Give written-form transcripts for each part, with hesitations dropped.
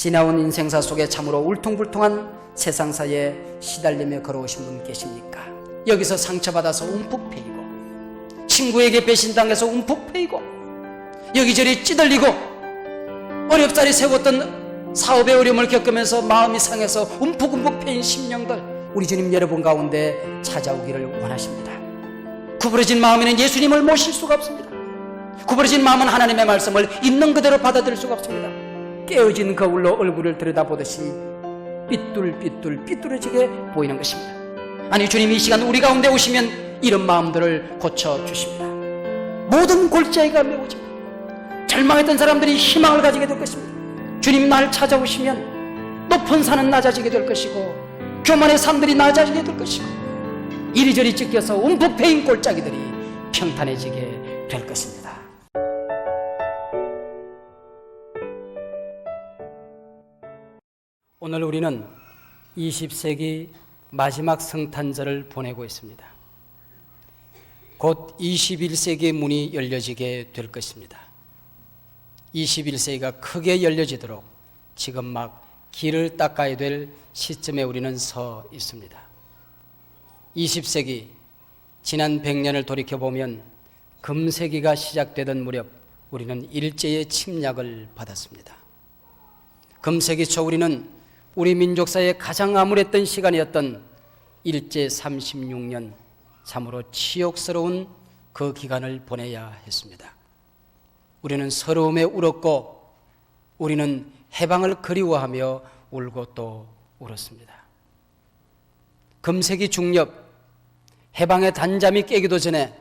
지나온 인생사 속에 참으로 울퉁불퉁한 세상사에 시달리며 걸어오신 분 계십니까? 여기서 상처받아서 움푹 패이고, 친구에게 배신당해서 움푹 패이고, 여기저리 찌들리고, 어렵사리 세웠던 사업의 어려움을 겪으면서 마음이 상해서 움푹움푹 패인 심령들, 우리 주님 여러분 가운데 찾아오기를 원하십니다. 구부러진 마음에는 예수님을 모실 수가 없습니다. 구부러진 마음은 하나님의 말씀을 있는 그대로 받아들일 수가 없습니다. 깨어진 거울로 얼굴을 들여다보듯이 삐뚤어지게 보이는 것입니다. 아니, 주님이 이 시간 우리 가운데 오시면 이런 마음들을 고쳐주십니다. 모든 골짜기가 메워집니다. 절망했던 사람들이 희망을 가지게 될 것입니다. 주님 날 찾아오시면 높은 산은 낮아지게 될 것이고, 교만의 산들이 낮아지게 될 것이고, 이리저리 찢겨서 움푹 패인 골짜기들이 평탄해지게 될 것입니다. 오늘 우리는 20세기 마지막 성탄절을 보내고 있습니다. 곧 21세기의 문이 열려지게 될 것입니다. 21세기가 크게 열려지도록 지금 막 길을 닦아야 될 시점에 우리는 서 있습니다. 20세기, 지난 100년을 돌이켜보면 금세기가 시작되던 무렵 우리는 일제의 침략을 받았습니다. 금세기 초 우리는 우리 민족사에 가장 암울했던 시간이었던 일제 36년, 참으로 치욕스러운 그 기간을 보내야 했습니다. 우리는 서러움에 울었고, 우리는 해방을 그리워하며 울고 또 울었습니다. 금세기 중엽, 해방의 단잠이 깨기도 전에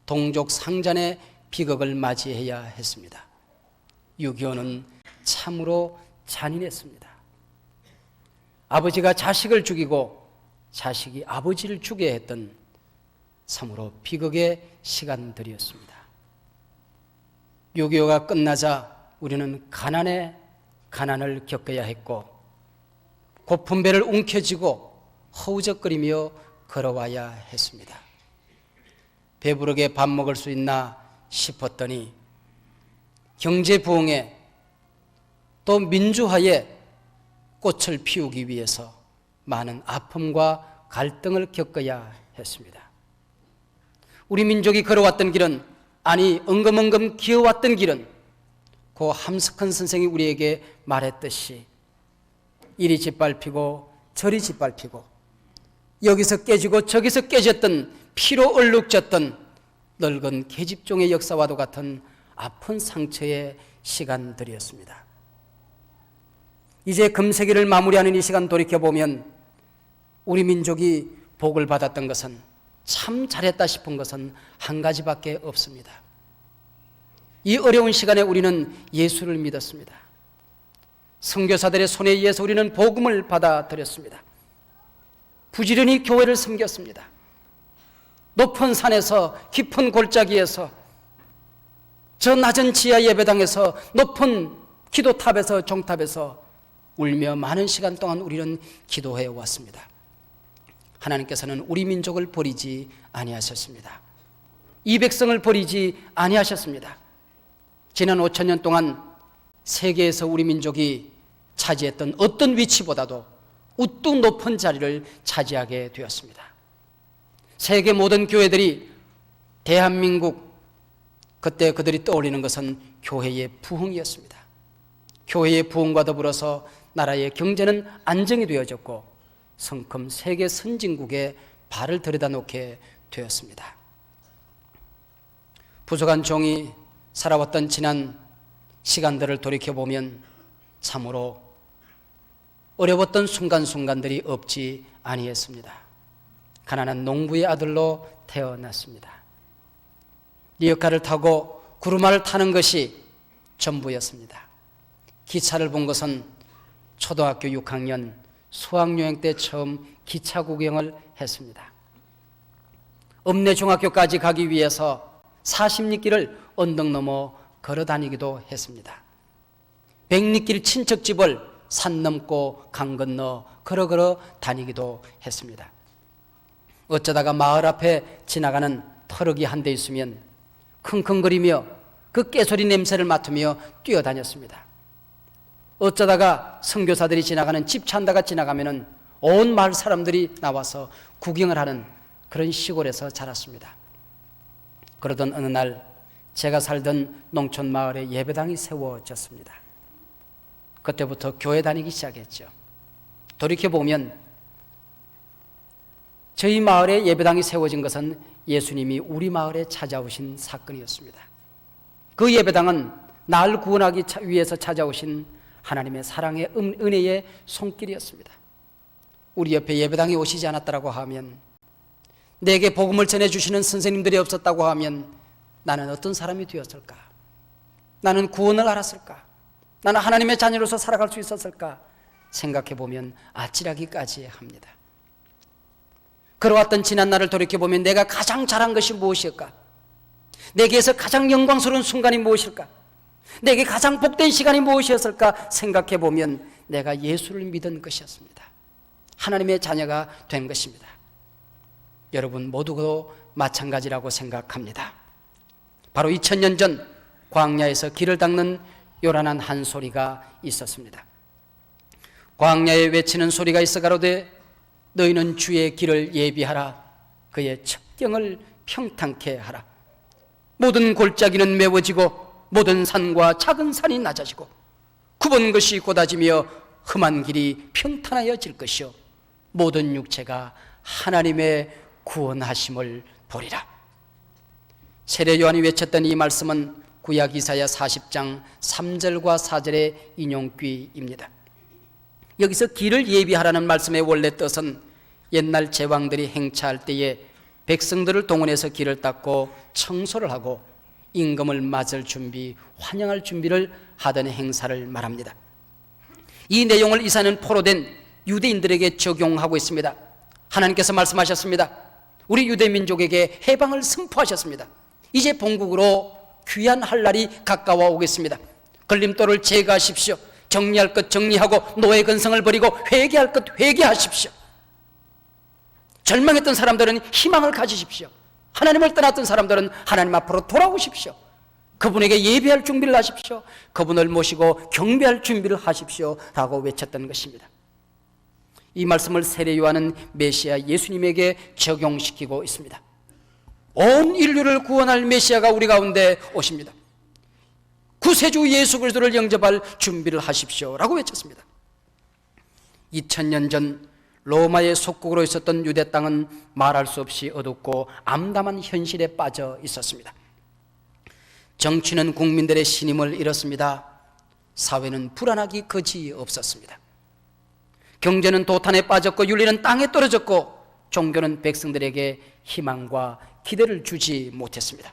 동족 상잔의 비극을 맞이해야 했습니다. 6.25는 참으로 잔인했습니다. 아버지가 자식을 죽이고 자식이 아버지를 죽게 했던 참으로 비극의 시간들이었습니다. 6.25가 끝나자 우리는 가난을 겪어야 했고, 고픈 배를 움켜쥐고 허우적거리며 걸어와야 했습니다. 배부르게 밥 먹을 수 있나 싶었더니 경제 부흥에 또 민주화에 꽃을 피우기 위해서 많은 아픔과 갈등을 겪어야 했습니다. 우리 민족이 걸어왔던 길은, 아니 엉금엉금 기어왔던 길은 고 함석헌 선생이 우리에게 말했듯이 이리 짓밟히고 저리 짓밟히고 여기서 깨지고 저기서 깨졌던, 피로 얼룩졌던 늙은 계집종의 역사와도 같은 아픈 상처의 시간들이었습니다. 이제 금세기를 마무리하는 이 시간 돌이켜보면 우리 민족이 복을 받았던 것은, 참 잘했다 싶은 것은 한 가지밖에 없습니다. 이 어려운 시간에 우리는 예수를 믿었습니다. 선교사들의 손에 의해서 우리는 복음을 받아들였습니다. 부지런히 교회를 섬겼습니다. 높은 산에서, 깊은 골짜기에서, 저 낮은 지하 예배당에서, 높은 기도탑에서, 종탑에서 울며 많은 시간 동안 우리는 기도해 왔습니다. 하나님께서는 우리 민족을 버리지 아니하셨습니다. 이 백성을 버리지 아니하셨습니다. 지난 5,000년 동안 세계에서 우리 민족이 차지했던 어떤 위치보다도 우뚝 높은 자리를 차지하게 되었습니다. 세계 모든 교회들이 대한민국, 그때 그들이 떠올리는 것은 교회의 부흥이었습니다. 교회의 부흥과 더불어서 나라의 경제는 안정이 되어졌고, 성큼 세계 선진국에 발을 들여다 놓게 되었습니다. 부족한 종이 살아왔던 지난 시간들을 돌이켜보면 참으로 어려웠던 순간순간들이 없지 아니했습니다. 가난한 농부의 아들로 태어났습니다. 리어카를 타고 구르마를 타는 것이 전부였습니다. 기차를 본 것은 초등학교 6학년 수학여행 때 처음 기차 구경을 했습니다. 읍내중학교까지 가기 위해서 40리길을 언덕 넘어 걸어 다니기도 했습니다. 100리길 친척집을 산 넘고 강 건너 걸어 다니기도 했습니다. 어쩌다가 마을 앞에 지나가는 트럭이 한 대 있으면 킁킁거리며 그 깨소리 냄새를 맡으며 뛰어다녔습니다. 어쩌다가 선교사들이 지나가는 집 찬다가 지나가면은 온 마을 사람들이 나와서 구경을 하는 그런 시골에서 자랐습니다. 그러던 어느 날 제가 살던 농촌 마을에 예배당이 세워졌습니다. 그때부터 교회 다니기 시작했죠. 돌이켜보면 저희 마을에 예배당이 세워진 것은 예수님이 우리 마을에 찾아오신 사건이었습니다. 그 예배당은 날 구원하기 위해서 찾아오신 하나님의 사랑의 은혜의 손길이었습니다. 우리 옆에 예배당이 오시지 않았다고 하면, 내게 복음을 전해주시는 선생님들이 없었다고 하면 나는 어떤 사람이 되었을까? 나는 구원을 알았을까? 나는 하나님의 자녀로서 살아갈 수 있었을까? 생각해보면 아찔하기까지 합니다. 걸어왔던 지난 날을 돌이켜보면 내가 가장 잘한 것이 무엇일까? 내게서 가장 영광스러운 순간이 무엇일까? 내게 가장 복된 시간이 무엇이었을까? 생각해보면 내가 예수를 믿은 것이었습니다. 하나님의 자녀가 된 것입니다. 여러분 모두도 마찬가지라고 생각합니다. 바로 2000년 전 광야에서 길을 닦는 요란한 한 소리가 있었습니다. 광야에 외치는 소리가 있어 가로되 너희는 주의 길을 예비하라. 그의 첩경을 평탄케 하라. 모든 골짜기는 메워지고 모든 산과 작은 산이 낮아지고 굽은 것이 곧아지며 험한 길이 평탄하여질 것이요 모든 육체가 하나님의 구원하심을 보리라. 세례 요한이 외쳤던 이 말씀은 구약 이사야 40장 3절과 4절의 인용귀입니다. 여기서 길을 예비하라는 말씀의 원래 뜻은 옛날 제왕들이 행차할 때에 백성들을 동원해서 길을 닦고 청소를 하고 임금을 맞을 준비, 환영할 준비를 하던 행사를 말합니다. 이 내용을 이사는 포로된 유대인들에게 적용하고 있습니다. 하나님께서 말씀하셨습니다. 우리 유대 민족에게 해방을 선포하셨습니다. 이제 본국으로 귀환할 날이 가까워 오겠습니다. 걸림돌을 제거하십시오. 정리할 것 정리하고 노예 근성을 버리고 회개할 것 회개하십시오. 절망했던 사람들은 희망을 가지십시오. 하나님을 떠났던 사람들은 하나님 앞으로 돌아오십시오. 그분에게 예배할 준비를 하십시오. 그분을 모시고 경배할 준비를 하십시오 라고 외쳤던 것입니다. 이 말씀을 세례 요한은 메시아 예수님에게 적용시키고 있습니다. 온 인류를 구원할 메시아가 우리 가운데 오십니다. 구세주 예수 그리스도를 영접할 준비를 하십시오 라고 외쳤습니다. 2000년 전 로마의 속국으로 있었던 유대 땅은 말할 수 없이 어둡고 암담한 현실에 빠져 있었습니다. 정치는 국민들의 신임을 잃었습니다. 사회는 불안하기 그지없었습니다. 경제는 도탄에 빠졌고 윤리는 땅에 떨어졌고 종교는 백성들에게 희망과 기대를 주지 못했습니다.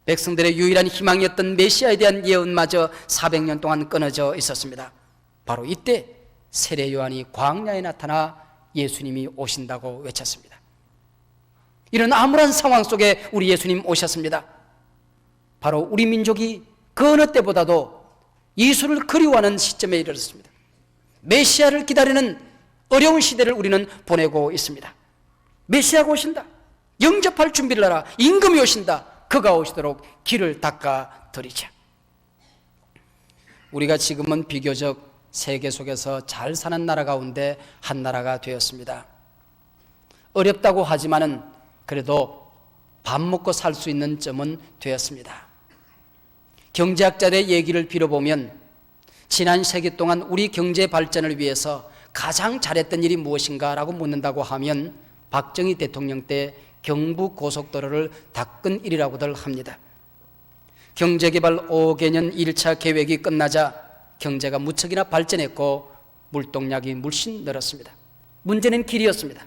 백성들의 유일한 희망이었던 메시아에 대한 예언마저 400년 동안 끊어져 있었습니다. 바로 이때 세례 요한이 광야에 나타나 예수님이 오신다고 외쳤습니다. 이런 암울한 상황 속에 우리 예수님 오셨습니다. 바로 우리 민족이 그 어느 때보다도 예수를 그리워하는 시점에 이르렀습니다. 메시아를 기다리는 어려운 시대를 우리는 보내고 있습니다. 메시아가 오신다. 영접할 준비를 하라. 임금이 오신다. 그가 오시도록 길을 닦아 드리자. 우리가 지금은 비교적 세계 속에서 잘 사는 나라 가운데 한 나라가 되었습니다. 어렵다고 하지만은 그래도 밥 먹고 살 수 있는 점은 되었습니다. 경제학자들의 얘기를 빌어보면 지난 세기 동안 우리 경제 발전을 위해서 가장 잘했던 일이 무엇인가라고 묻는다고 하면 박정희 대통령 때 경부고속도로를 닦은 일이라고들 합니다. 경제개발 5개년 1차 계획이 끝나자 경제가 무척이나 발전했고 물동량이 물씬 늘었습니다. 문제는 길이었습니다.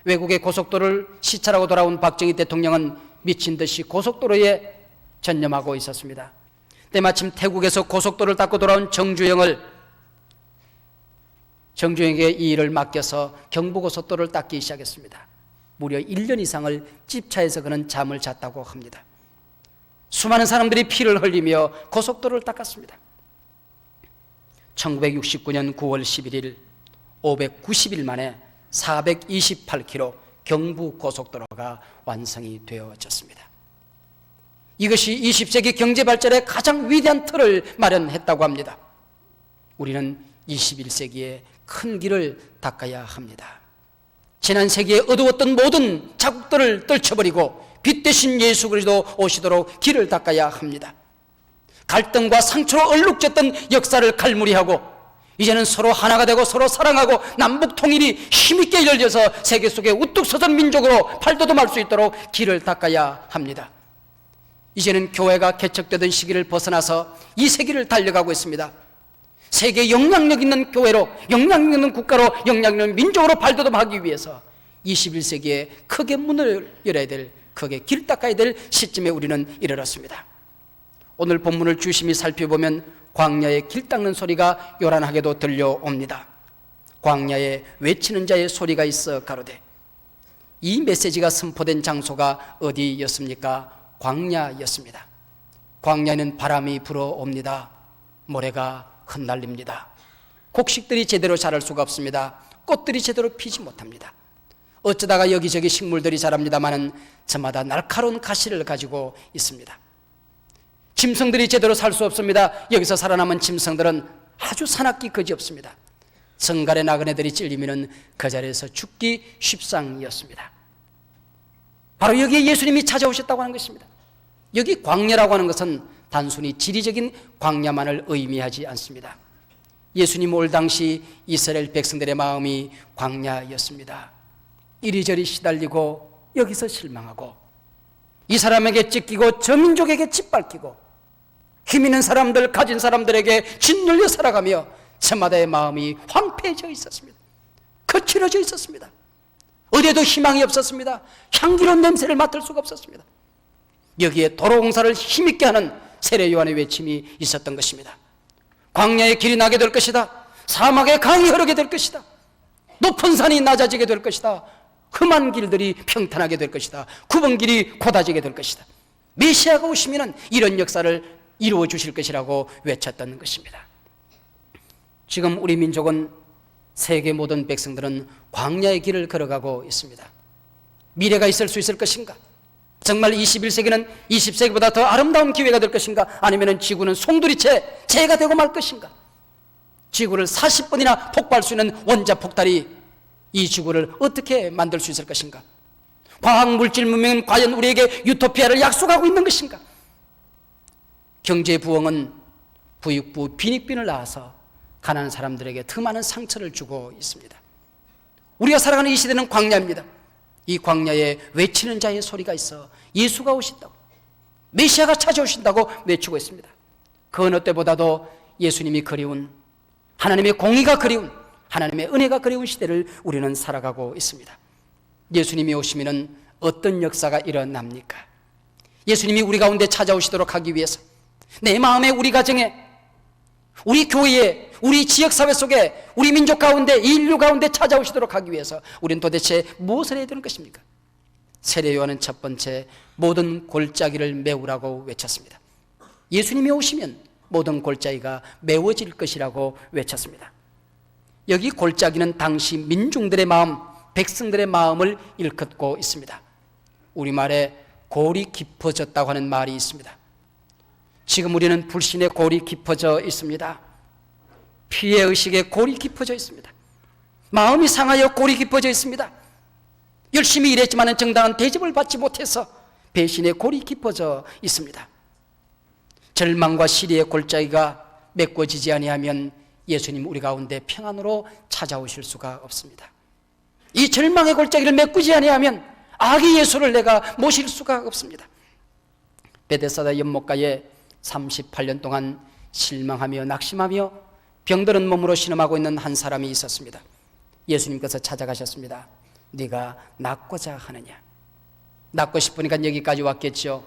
외국의 고속도로를 시찰하고 돌아온 박정희 대통령은 미친 듯이 고속도로에 전념하고 있었습니다. 때마침 태국에서 고속도로를 닦고 돌아온 정주영에게 이 일을 맡겨서 경부고속도로를 닦기 시작했습니다. 무려 1년 이상을 집차에서 그는 잠을 잤다고 합니다. 수많은 사람들이 피를 흘리며 고속도로를 닦았습니다. 1969년 9월 11일 590일 만에 428km 경부고속도로가 완성이 되어졌습니다. 이것이 20세기 경제발전의 가장 위대한 틀을 마련했다고 합니다. 우리는 21세기에 큰 길을 닦아야 합니다. 지난 세기에 어두웠던 모든 자국들을 떨쳐버리고 빛 대신 예수 그리스도 오시도록 길을 닦아야 합니다. 갈등과 상처로 얼룩졌던 역사를 갈무리하고 이제는 서로 하나가 되고 서로 사랑하고 남북 통일이 힘있게 열려서 세계 속에 우뚝 서선 민족으로 발돋움할 수 있도록 길을 닦아야 합니다. 이제는 교회가 개척되던 시기를 벗어나서 이 세기를 달려가고 있습니다. 세계 영향력 있는 교회로, 영향력 있는 국가로, 영향력 있는 민족으로 발돋움하기 위해서 21세기에 크게 문을 열어야 될, 크게 길 닦아야 될 시점에 우리는 이르렀습니다. 오늘 본문을 주심히 살펴보면 광야에 길 닦는 소리가 요란하게도 들려옵니다. 광야에 외치는 자의 소리가 있어 가로되. 이 메시지가 선포된 장소가 어디였습니까? 광야였습니다. 광야에는 바람이 불어옵니다. 모래가 흩날립니다. 곡식들이 제대로 자랄 수가 없습니다. 꽃들이 제대로 피지 못합니다. 어쩌다가 여기저기 식물들이 자랍니다마는 저마다 날카로운 가시를 가지고 있습니다. 짐승들이 제대로 살 수 없습니다. 여기서 살아남은 짐승들은 아주 사납기 그지없습니다. 성갈의 나그네들이 찔리면 그 자리에서 죽기 쉽상이었습니다. 바로 여기에 예수님이 찾아오셨다고 하는 것입니다. 여기 광야라고 하는 것은 단순히 지리적인 광야만을 의미하지 않습니다. 예수님 올 당시 이스라엘 백성들의 마음이 광야였습니다. 이리저리 시달리고 여기서 실망하고 이 사람에게 찢기고 저 민족에게 짓밟히고 힘 있는 사람들, 가진 사람들에게 짓눌려 살아가며 저마다의 마음이 황폐해져 있었습니다. 거칠어져 있었습니다. 어디에도 희망이 없었습니다. 향기로운 냄새를 맡을 수가 없었습니다. 여기에 도로 공사를 힘있게 하는 세례 요한의 외침이 있었던 것입니다. 광야에 길이 나게 될 것이다. 사막에 강이 흐르게 될 것이다. 높은 산이 낮아지게 될 것이다. 험한 길들이 평탄하게 될 것이다. 굽은 길이 곧아지게 될 것이다. 메시아가 오시면 이런 역사를 이루어 주실 것이라고 외쳤던 것입니다. 지금 우리 민족은, 세계 모든 백성들은 광야의 길을 걸어가고 있습니다. 미래가 있을 수 있을 것인가? 정말 21세기는 20세기보다 더 아름다운 기회가 될 것인가? 아니면 지구는 송두리째 재가 되고 말 것인가? 지구를 40번이나 폭발할 수 있는 원자폭탄이 이 지구를 어떻게 만들 수 있을 것인가? 과학물질 문명은 과연 우리에게 유토피아를 약속하고 있는 것인가? 경제부흥은 부익부 빈익빈을 낳아서 가난한 사람들에게 더 많은 상처를 주고 있습니다. 우리가 살아가는 이 시대는 광야입니다. 이 광야에 외치는 자의 소리가 있어 예수가 오신다고, 메시아가 찾아오신다고 외치고 있습니다. 그 어느 때보다도 예수님이 그리운, 하나님의 공의가 그리운, 하나님의 은혜가 그리운 시대를 우리는 살아가고 있습니다. 예수님이 오시면 어떤 역사가 일어납니까? 예수님이 우리 가운데 찾아오시도록 하기 위해서 내 마음에, 우리 가정에, 우리 교회에, 우리 지역사회 속에, 우리 민족 가운데, 인류 가운데 찾아오시도록 하기 위해서 우리는 도대체 무엇을 해야 되는 것입니까? 세례 요한은 첫 번째 모든 골짜기를 메우라고 외쳤습니다. 예수님이 오시면 모든 골짜기가 메워질 것이라고 외쳤습니다. 여기 골짜기는 당시 민중들의 마음, 백성들의 마음을 일컫고 있습니다. 우리말에 골이 깊어졌다고 하는 말이 있습니다. 지금 우리는 불신의 골이 깊어져 있습니다. 피해의식의 골이 깊어져 있습니다. 마음이 상하여 골이 깊어져 있습니다. 열심히 일했지만 정당한 대접을 받지 못해서 배신의 골이 깊어져 있습니다. 절망과 시리의 골짜기가 메꿔지지 아니하면 예수님 우리 가운데 평안으로 찾아오실 수가 없습니다. 이 절망의 골짜기를 메꾸지 아니하면 아기 예수를 내가 모실 수가 없습니다. 베데사다 연못가에 38년 동안 실망하며 낙심하며 병들은 몸으로 신음하고 있는 한 사람이 있었습니다. 예수님께서 찾아가셨습니다. 네가 낫고자 하느냐? 낫고 싶으니까 여기까지 왔겠죠.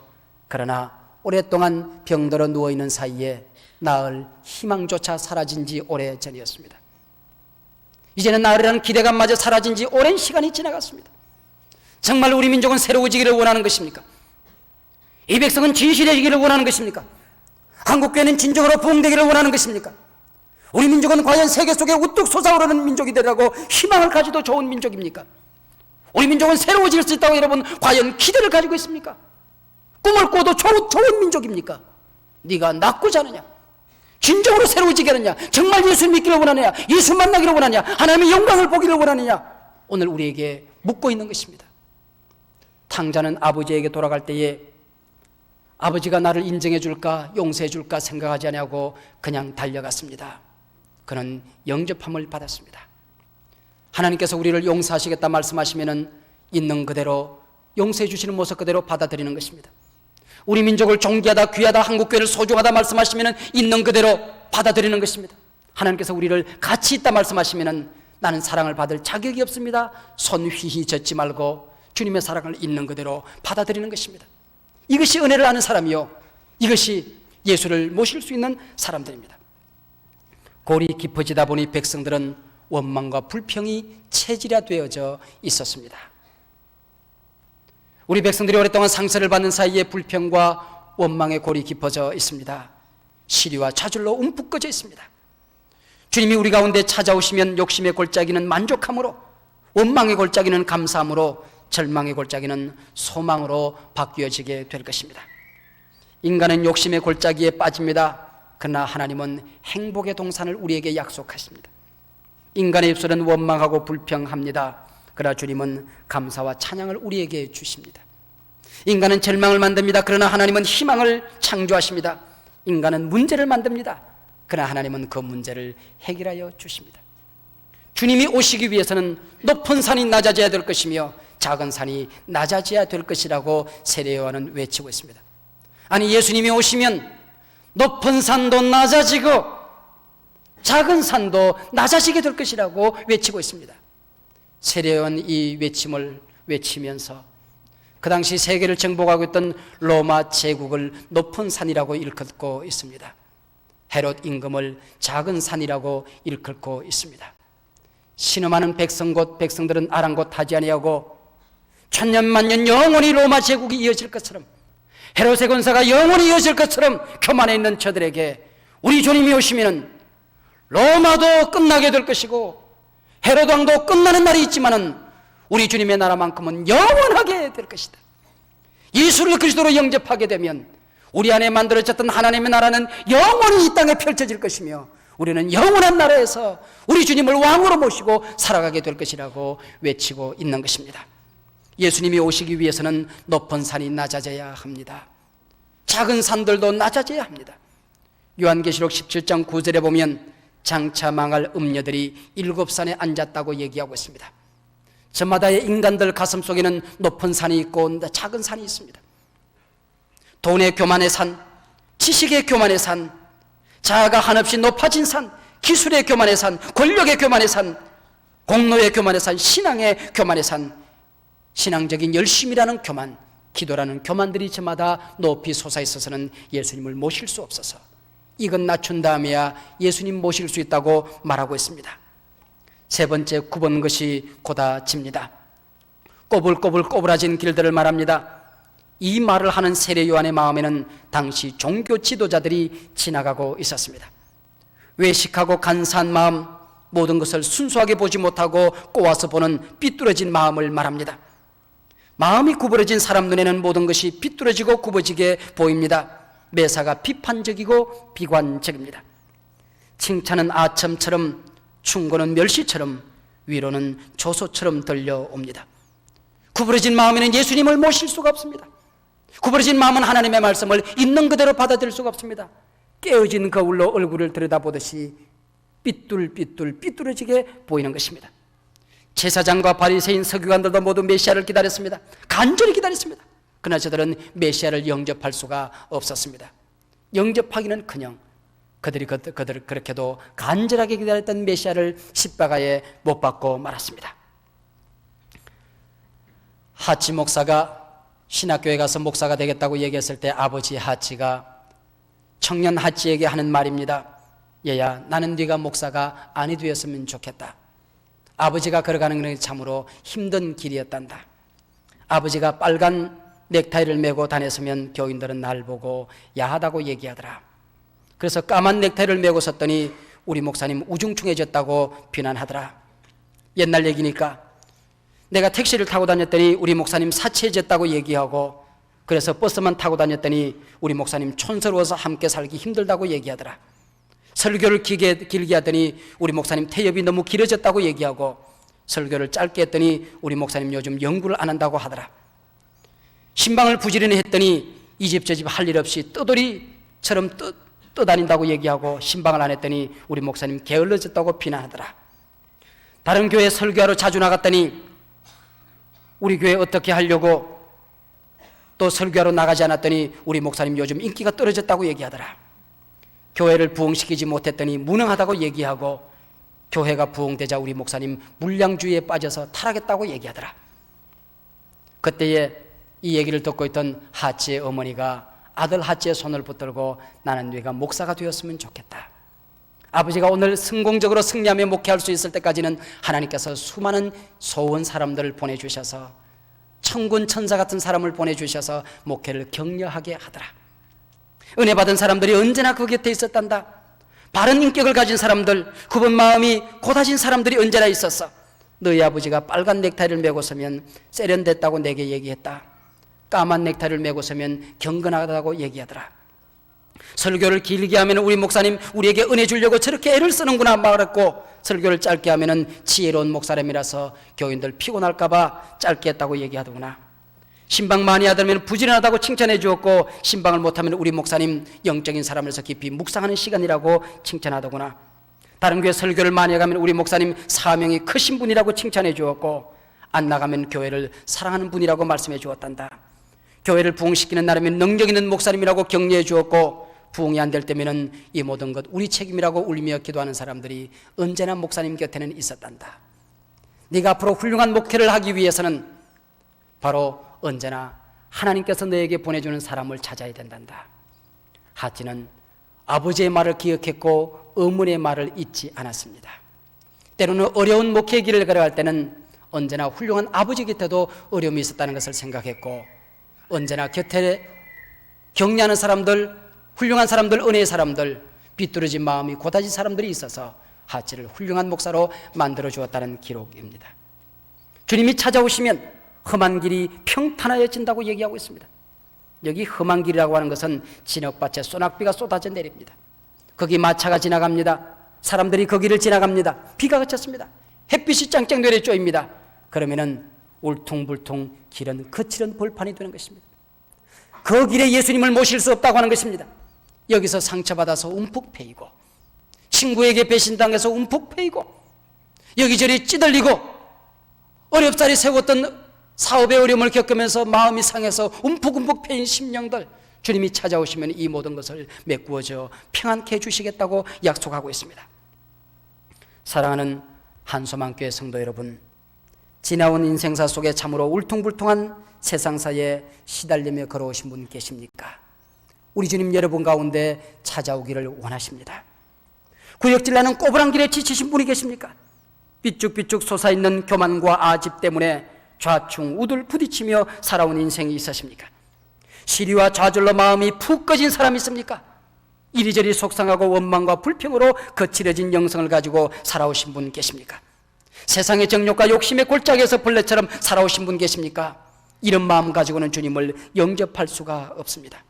그러나 오랫동안 병들어 누워있는 사이에 나을 희망조차 사라진 지 오래전이었습니다. 이제는 나으리라는 기대감마저 사라진 지 오랜 시간이 지나갔습니다. 정말 우리 민족은 새로워지기를 원하는 것입니까? 이 백성은 진실해지기를 원하는 것입니까? 한국교회는 진정으로 부흥되기를 원하는 것입니까? 우리 민족은 과연 세계 속에 우뚝 솟아오르는 민족이 되라고 희망을 가지도 좋은 민족입니까? 우리 민족은 새로워질 수 있다고 여러분 과연 기대를 가지고 있습니까? 꿈을 꿔도 좋은 민족입니까? 네가 낫고자 하느냐? 진정으로 새로워지게 하느냐? 정말 예수 믿기를 원하느냐? 예수 만나기를 원하느냐? 하나님의 영광을 보기를 원하느냐? 오늘 우리에게 묻고 있는 것입니다. 탕자는 아버지에게 돌아갈 때에 아버지가 나를 인정해 줄까 용서해 줄까 생각하지 않냐고 그냥 달려갔습니다. 그는 영접함을 받았습니다. 하나님께서 우리를 용서하시겠다 말씀하시면은 있는 그대로 용서해 주시는 모습 그대로 받아들이는 것입니다. 우리 민족을 존귀하다 귀하다 한국교회를 소중하다 말씀하시면은 있는 그대로 받아들이는 것입니다. 하나님께서 우리를 가치 있다 말씀하시면은 나는 사랑을 받을 자격이 없습니다. 손 휘휘 젓지 말고 주님의 사랑을 있는 그대로 받아들이는 것입니다. 이것이 은혜를 아는 사람이요, 이것이 예수를 모실 수 있는 사람들입니다. 골이 깊어지다 보니 백성들은 원망과 불평이 체질화되어져 있었습니다. 우리 백성들이 오랫동안 상처를 받는 사이에 불평과 원망의 골이 깊어져 있습니다. 시리와 좌절로 움푹 꺼져 있습니다. 주님이 우리 가운데 찾아오시면 욕심의 골짜기는 만족함으로, 원망의 골짜기는 감사함으로, 절망의 골짜기는 소망으로 바뀌어지게 될 것입니다. 인간은 욕심의 골짜기에 빠집니다. 그러나 하나님은 행복의 동산을 우리에게 약속하십니다. 인간의 입술은 원망하고 불평합니다. 그러나 주님은 감사와 찬양을 우리에게 주십니다. 인간은 절망을 만듭니다. 그러나 하나님은 희망을 창조하십니다. 인간은 문제를 만듭니다. 그러나 하나님은 그 문제를 해결하여 주십니다. 주님이 오시기 위해서는 높은 산이 낮아져야 될 것이며 작은 산이 낮아져야 될 것이라고 세례요한은 외치고 있습니다. 아니, 예수님이 오시면 높은 산도 낮아지고 작은 산도 낮아지게 될 것이라고 외치고 있습니다. 세례요한 이 외침을 외치면서 그 당시 세계를 정복하고 있던 로마 제국을 높은 산이라고 일컫고 있습니다. 헤롯 임금을 작은 산이라고 일컫고 있습니다. 신음하는 백성 곧 백성들은 아랑곳하지 아니하고 천년만년 영원히 로마 제국이 이어질 것처럼, 헤롯의 권세가 영원히 이어질 것처럼 교만에 있는 저들에게 우리 주님이 오시면 로마도 끝나게 될 것이고 헤롯 왕도 끝나는 날이 있지만은 우리 주님의 나라만큼은 영원하게 될 것이다. 예수를 그리스도로 영접하게 되면 우리 안에 만들어졌던 하나님의 나라는 영원히 이 땅에 펼쳐질 것이며 우리는 영원한 나라에서 우리 주님을 왕으로 모시고 살아가게 될 것이라고 외치고 있는 것입니다. 예수님이 오시기 위해서는 높은 산이 낮아져야 합니다. 작은 산들도 낮아져야 합니다. 요한계시록 17장 9절에 보면 장차 망할 음녀들이 7산에 앉았다고 얘기하고 있습니다. 저마다의 인간들 가슴 속에는 높은 산이 있고 작은 산이 있습니다. 돈의 교만의 산, 지식의 교만의 산, 자아가 한없이 높아진 산, 기술의 교만의 산, 권력의 교만의 산, 공로의 교만의 산, 신앙의 교만의 산, 신앙적인 열심이라는 교만, 기도라는 교만들이 저마다 높이 솟아있어서는 예수님을 모실 수 없어서 이건 낮춘 다음에야 예수님 모실 수 있다고 말하고 있습니다. 세 번째, 굽은 것이 곧아집니다. 꼬불꼬불 꼬부라진 길들을 말합니다. 이 말을 하는 세례 요한의 마음에는 당시 종교 지도자들이 지나가고 있었습니다. 외식하고 간사한 마음, 모든 것을 순수하게 보지 못하고 꼬아서 보는 삐뚤어진 마음을 말합니다. 마음이 구부러진 사람 눈에는 모든 것이 삐뚤어지고 굽어지게 보입니다. 매사가 비판적이고 비관적입니다. 칭찬은 아첨처럼, 충고는 멸시처럼, 위로는 조소처럼 들려옵니다. 구부러진 마음에는 예수님을 모실 수가 없습니다. 구부러진 마음은 하나님의 말씀을 있는 그대로 받아들일 수가 없습니다. 깨어진 거울로 얼굴을 들여다보듯이 삐뚤어지게 보이는 것입니다. 제사장과 바리새인 서기관들도 모두 메시아를 기다렸습니다. 간절히 기다렸습니다. 그러나 저들은 메시아를 영접할 수가 없었습니다. 영접하기는커녕 그들이 그렇게도 간절하게 기다렸던 메시아를 십자가에 못 박고 말았습니다. 하치 목사가 신학교에 가서 목사가 되겠다고 얘기했을 때 아버지 하치가 청년 하치에게 하는 말입니다. 얘야, 나는 네가 목사가 아니 되었으면 좋겠다. 아버지가 걸어가는 것이 참으로 힘든 길이었단다. 아버지가 빨간 넥타이를 메고 다녔으면 교인들은 날 보고 야하다고 얘기하더라. 그래서 까만 넥타이를 메고 섰더니 우리 목사님 우중충해졌다고 비난하더라. 옛날 얘기니까. 내가 택시를 타고 다녔더니 우리 목사님 사치해졌다고 얘기하고, 그래서 버스만 타고 다녔더니 우리 목사님 촌스러워서 함께 살기 힘들다고 얘기하더라. 설교를 길게 하더니 우리 목사님 태엽이 너무 길어졌다고 얘기하고, 설교를 짧게 했더니 우리 목사님 요즘 연구를 안 한다고 하더라. 신방을 부지런히 했더니 이 집 저 집 할 일 없이 떠돌이처럼 떠다닌다고 얘기하고, 신방을 안 했더니 우리 목사님 게을러졌다고 비난하더라. 다른 교회 설교하러 자주 나갔더니 우리 교회 어떻게 하려고 또 설교하러 나가지 않았더니 우리 목사님 요즘 인기가 떨어졌다고 얘기하더라. 교회를 부흥시키지 못했더니 무능하다고 얘기하고, 교회가 부흥되자 우리 목사님 물량주의에 빠져서 타락했다고 얘기하더라. 그때에 이 얘기를 듣고 있던 하치의 어머니가 아들 하치의 손을 붙들고, 나는 네가 목사가 되었으면 좋겠다. 아버지가 오늘 성공적으로 승리하며 목회할 수 있을 때까지는 하나님께서 수많은 소원 사람들을 보내주셔서, 천군 천사 같은 사람을 보내주셔서 목회를 격려하게 하더라. 은혜 받은 사람들이 언제나 그 곁에 있었단다. 바른 인격을 가진 사람들, 굽은 마음이 고다진 사람들이 언제나 있었어. 너희 아버지가 빨간 넥타이를 메고 서면 세련됐다고 내게 얘기했다. 까만 넥타이를 메고 서면 경건하다고 얘기하더라. 설교를 길게 하면 우리 목사님 우리에게 은혜 주려고 저렇게 애를 쓰는구나 말했고, 설교를 짧게 하면 지혜로운 목사님이라서 교인들 피곤할까봐 짧게 했다고 얘기하더구나. 신방 많이 하더면 부지런하다고 칭찬해 주었고, 신방을 못하면 우리 목사님 영적인 사람으로서 깊이 묵상하는 시간이라고 칭찬하더구나. 다른 교회 설교를 많이 해가면 우리 목사님 사명이 크신 분이라고 칭찬해 주었고, 안 나가면 교회를 사랑하는 분이라고 말씀해 주었단다. 교회를 부흥시키는 나라면 능력 있는 목사님이라고 격려해 주었고, 부흥이 안 될 때면은 이 모든 것 우리 책임이라고 울며 기도하는 사람들이 언제나 목사님 곁에는 있었단다. 네가 앞으로 훌륭한 목회를 하기 위해서는 바로 언제나 하나님께서 너에게 보내주는 사람을 찾아야 된단다. 하치는 아버지의 말을 기억했고 어머니의 말을 잊지 않았습니다. 때로는 어려운 목회 길을 걸어갈 때는 언제나 훌륭한 아버지 곁에도 어려움이 있었다는 것을 생각했고, 언제나 곁에 격려하는 사람들, 훌륭한 사람들, 은혜의 사람들, 비뚤어진 마음이 고다진 사람들이 있어서 하치를 훌륭한 목사로 만들어 주었다는 기록입니다. 주님이 찾아오시면 험한 길이 평탄하여진다고 얘기하고 있습니다. 여기 험한 길이라고 하는 것은 진흙밭에 소낙비가 쏟아져 내립니다. 거기 마차가 지나갑니다. 사람들이 거기를 지나갑니다. 비가 그쳤습니다. 햇빛이 짱짱 내려 쪼입니다. 그러면은 울퉁불퉁 길은 거칠은 벌판이 되는 것입니다. 그 길에 예수님을 모실 수 없다고 하는 것입니다. 여기서 상처받아서 움푹 패이고, 친구에게 배신당해서 움푹 패이고, 여기저리 찌들리고, 어렵사리 세웠던 사업의 어려움을 겪으면서 마음이 상해서 움푹움푹 패인 심령들, 주님이 찾아오시면 이 모든 것을 메꾸어져 평안케 해주시겠다고 약속하고 있습니다. 사랑하는 한소망교회 성도 여러분, 지나온 인생사 속에 참으로 울퉁불퉁한 세상사에 시달리며 걸어오신 분 계십니까? 우리 주님 여러분 가운데 찾아오기를 원하십니다. 구역질 나는 꼬부랑 길에 지치신 분이 계십니까? 삐쭉삐쭉 솟아있는 교만과 아집 때문에 좌충 우둘 부딪히며 살아온 인생이 있으십니까? 시리와 좌절로 마음이 푹 꺼진 사람이 있습니까? 이리저리 속상하고 원망과 불평으로 거칠어진 영성을 가지고 살아오신 분 계십니까? 세상의 정욕과 욕심의 골짜기에서 벌레처럼 살아오신 분 계십니까? 이런 마음 가지고는 주님을 영접할 수가 없습니다.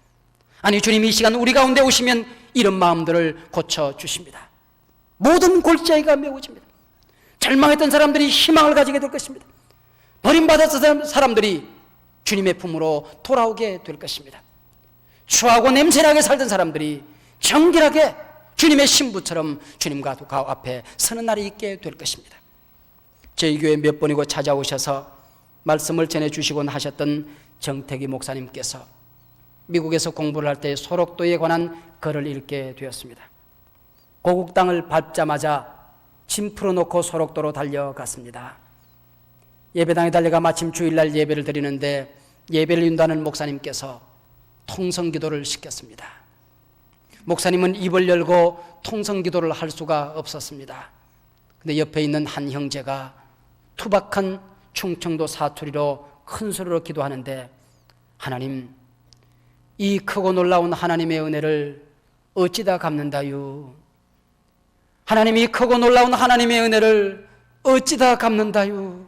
아니, 주님이 이 시간 우리 가운데 오시면 이런 마음들을 고쳐주십니다. 모든 골짜기가 메워집니다. 절망했던 사람들이 희망을 가지게 될 것입니다. 버림받았던 사람들이 주님의 품으로 돌아오게 될 것입니다. 추하고 냄새나게 살던 사람들이 정결하게 주님의 신부처럼 주님과 앞에 서는 날이 있게 될 것입니다. 저희 교회 몇 번이고 찾아오셔서 말씀을 전해주시곤 하셨던 정태기 목사님께서 미국에서 공부를 할 때 소록도에 관한 글을 읽게 되었습니다. 고국 땅을 밟자마자 짐 풀어놓고 소록도로 달려갔습니다. 예배당에 달려가 마침 주일날 예배를 드리는데 예배를 인도하는 목사님께서 통성기도를 시켰습니다. 목사님은 입을 열고 통성기도를 할 수가 없었습니다. 근데 옆에 있는 한 형제가 투박한 충청도 사투리로 큰 소리로 기도하는데, 하나님, 이 크고 놀라운 하나님의 은혜를 어찌다 갚는다유? 하나님이 크고 놀라운 하나님의 은혜를 어찌다 갚는다유?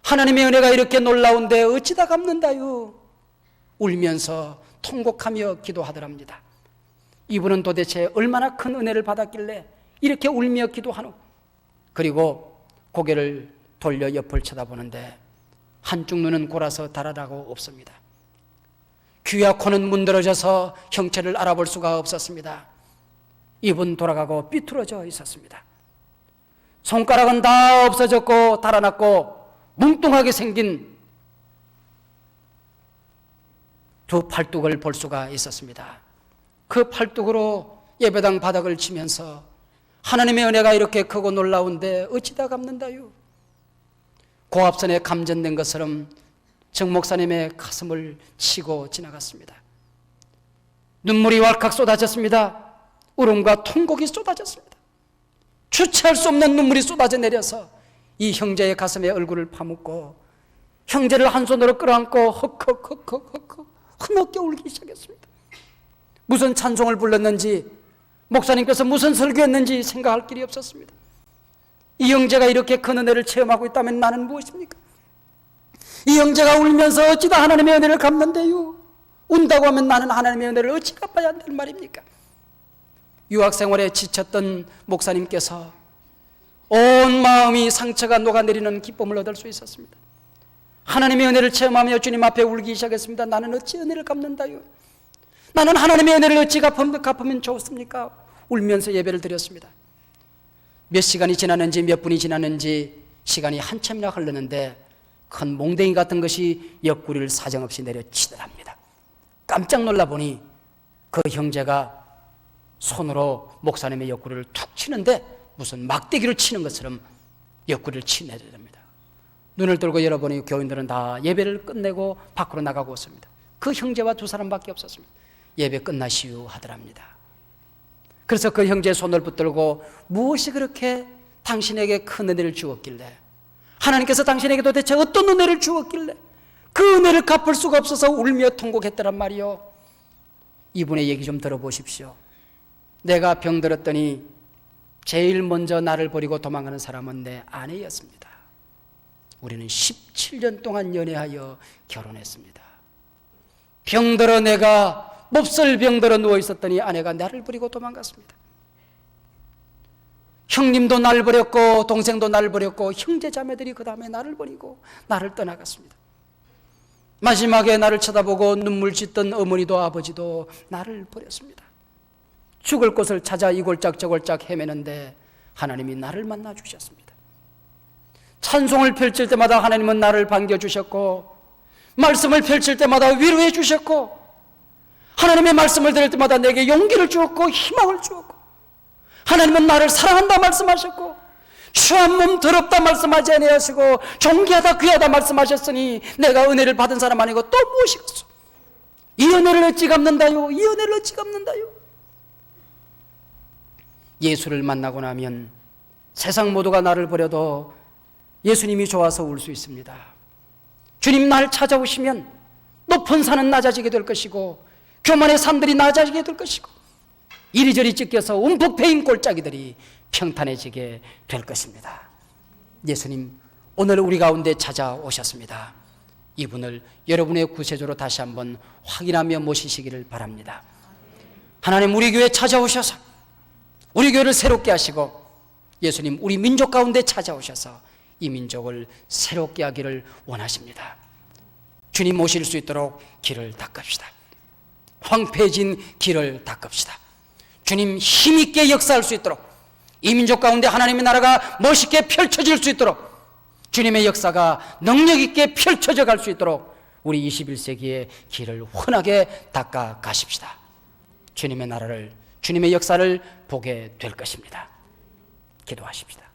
하나님의 은혜가 이렇게 놀라운데 어찌다 갚는다유? 울면서 통곡하며 기도하더랍니다. 이분은 도대체 얼마나 큰 은혜를 받았길래 이렇게 울며 기도하노? 그리고 고개를 돌려 옆을 쳐다보는데 한쪽 눈은 골아서 달아나고 없습니다. 귀와 코는 문드러져서 형체를 알아볼 수가 없었습니다. 입은 돌아가고 삐뚤어져 있었습니다. 손가락은 다 없어졌고 달아났고 뭉뚱하게 생긴 두 팔뚝을 볼 수가 있었습니다. 그 팔뚝으로 예배당 바닥을 치면서 하나님의 은혜가 이렇게 크고 놀라운데 어찌다 갚는다요? 고압선에 감전된 것처럼 정 목사님의 가슴을 치고 지나갔습니다. 눈물이 왈칵 쏟아졌습니다. 울음과 통곡이 쏟아졌습니다. 주체할 수 없는 눈물이 쏟아져 내려서 이 형제의 가슴에 얼굴을 파묻고 형제를 한 손으로 끌어안고 헉헉헉헉헉 흐느껴 울기 시작했습니다. 무슨 찬송을 불렀는지 목사님께서 무슨 설교했는지 생각할 길이 없었습니다. 이 형제가 이렇게 큰 은혜를 체험하고 있다면 나는 무엇입니까? 이 형제가 울면서 어찌다 하나님의 은혜를 갚는데요? 운다고 하면 나는 하나님의 은혜를 어찌 갚아야 한다는 말입니까? 유학생활에 지쳤던 목사님께서 온 마음이 상처가 녹아내리는 기쁨을 얻을 수 있었습니다. 하나님의 은혜를 체험하며 주님 앞에 울기 시작했습니다. 나는 어찌 은혜를 갚는다요? 나는 하나님의 은혜를 어찌 갚으면 좋습니까? 울면서 예배를 드렸습니다. 몇 시간이 지났는지 몇 분이 지났는지 시간이 한참이나 흘렀는데 큰 몽댕이 같은 것이 옆구리를 사정없이 내려치더랍니다. 깜짝 놀라보니 그 형제가 손으로 목사님의 옆구리를 툭 치는데 무슨 막대기를 치는 것처럼 옆구리를 치내더랍니다. 눈을 들고 열어보니 교인들은 다 예배를 끝내고 밖으로 나가고 있습니다. 그 형제와 두 사람밖에 없었습니다. 예배 끝나시오 하더랍니다. 그래서 그 형제의 손을 붙들고 무엇이 그렇게 당신에게 큰 은혜를 주었길래, 하나님께서 당신에게 도대체 어떤 은혜를 주었길래 그 은혜를 갚을 수가 없어서 울며 통곡했더란 말이요. 이분의 얘기 좀 들어보십시오. 내가 병들었더니 제일 먼저 나를 버리고 도망가는 사람은 내 아내였습니다. 우리는 17년 동안 연애하여 결혼했습니다. 병들어 내가 몹쓸 병들어 누워있었더니 아내가 나를 버리고 도망갔습니다. 형님도 나를 버렸고 동생도 나를 버렸고 형제 자매들이 그 다음에 나를 버리고 나를 떠나갔습니다. 마지막에 나를 쳐다보고 눈물 짓던 어머니도 아버지도 나를 버렸습니다. 죽을 곳을 찾아 이골짝 저골짝 헤매는데 하나님이 나를 만나 주셨습니다. 찬송을 펼칠 때마다 하나님은 나를 반겨주셨고, 말씀을 펼칠 때마다 위로해 주셨고, 하나님의 말씀을 들을 때마다 내게 용기를 주었고 희망을 주었고, 하나님은 나를 사랑한다 말씀하셨고, 추한 몸 더럽다 말씀하지 아니하시고 존귀하다 귀하다 말씀하셨으니 내가 은혜를 받은 사람 아니고 또 무엇이겠소? 이 은혜를 어찌 갚는다요? 이 은혜를 어찌 갚는다요? 예수를 만나고 나면 세상 모두가 나를 버려도 예수님이 좋아서 울 수 있습니다. 주님 날 찾아오시면 높은 산은 낮아지게 될 것이고 교만의 산들이 낮아지게 될 것이고 이리저리 찢겨서 움푹 패인 골짜기들이 평탄해지게 될 것입니다. 예수님 오늘 우리 가운데 찾아오셨습니다. 이분을 여러분의 구세주로 다시 한번 확인하며 모시시기를 바랍니다. 하나님 우리 교회에 찾아오셔서 우리 교회를 새롭게 하시고 예수님 우리 민족 가운데 찾아오셔서 이 민족을 새롭게 하기를 원하십니다. 주님 모실 수 있도록 길을 닦읍시다. 황폐해진 길을 닦읍시다. 주님 힘있게 역사할 수 있도록 이 민족 가운데 하나님의 나라가 멋있게 펼쳐질 수 있도록 주님의 역사가 능력 있게 펼쳐져 갈 수 있도록 우리 21세기의 길을 환하게 닦아 가십시다. 주님의 나라를 주님의 역사를 보게 될 것입니다. 기도하십시다.